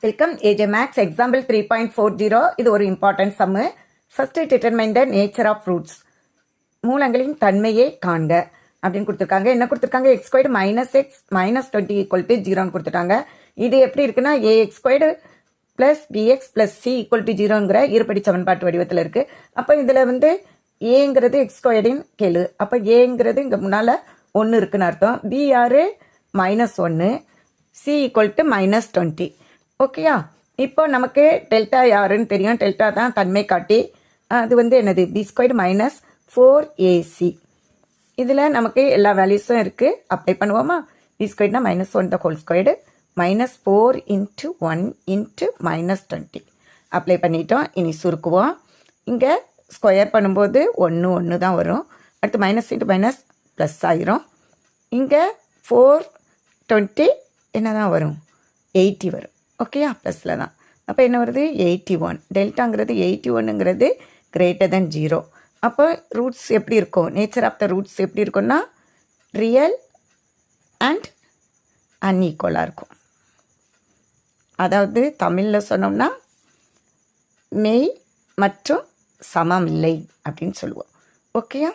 Welcome AJ maths example 3.40. இது ஒரு important sum. First determine the nature of roots. மூலங்களின் தன்மையை காண்க அப்படின்னு கொடுத்துருக்காங்க. என்ன கொடுத்துருக்காங்க? X squared minus x minus 20 equal to 0ன்னு கொடுத்துட்டாங்க. இது எப்படி இருக்குன்னா ax squared plus bx plus c equal to 0ங்கிற இருபடி சமன்பாட்டு வடிவத்தில் இருக்குது. அப்போ இதில் ஏங்கிறது எக்ஸ் ஸ்கொயர்டின் கேளு. அப்போ ஏங்கிறது இங்கே முன்னால் 1 இருக்குன்னு அர்த்தம். பி யாரு? -1. C equal to -20. ஓகேயா? இப்போ நமக்கு டெல்டா யாருன்னு தெரியும். டெல்டா தான் தன்மை காட்டி. அது என்னது? B squared minus 4ac. இதில் நமக்கு எல்லா வேல்யூஸும் இருக்குது. அப்ளை பண்ணுவோமா? பி ஸ்கொயர்டுனா -1 the whole squared -4 into 1 into -20 apply பண்ணிட்டோம். இனி சுருக்குவோம். இங்கே ஸ்கொயர் பண்ணும்போது 1 தான் வரும். அடுத்து மைனஸ் இன்ட்டு மைனஸ் ப்ளஸ் ஆயிரும். இங்கே 420 என்ன தான் வரும்? 80 வரும். ஓகேயா? ப்ளஸில் தான். அப்போ என்ன வருது? 81. டெல்டாங்கிறது 81ங்கிறது கிரேட்டர் தென் 0. அப்போ ரூட்ஸ் எப்படி இருக்கும்? நேச்சர் ஆஃப் த ரூட்ஸ் எப்படி இருக்கும்னா ரியல் அண்ட் அன்ஈக்குவலாக இருக்கும். அதாவது தமிழில் சொன்னோம்னா மெய் மற்றும் சமமில்லை அப்படின்னு சொல்லுவோம். ஓகேயா?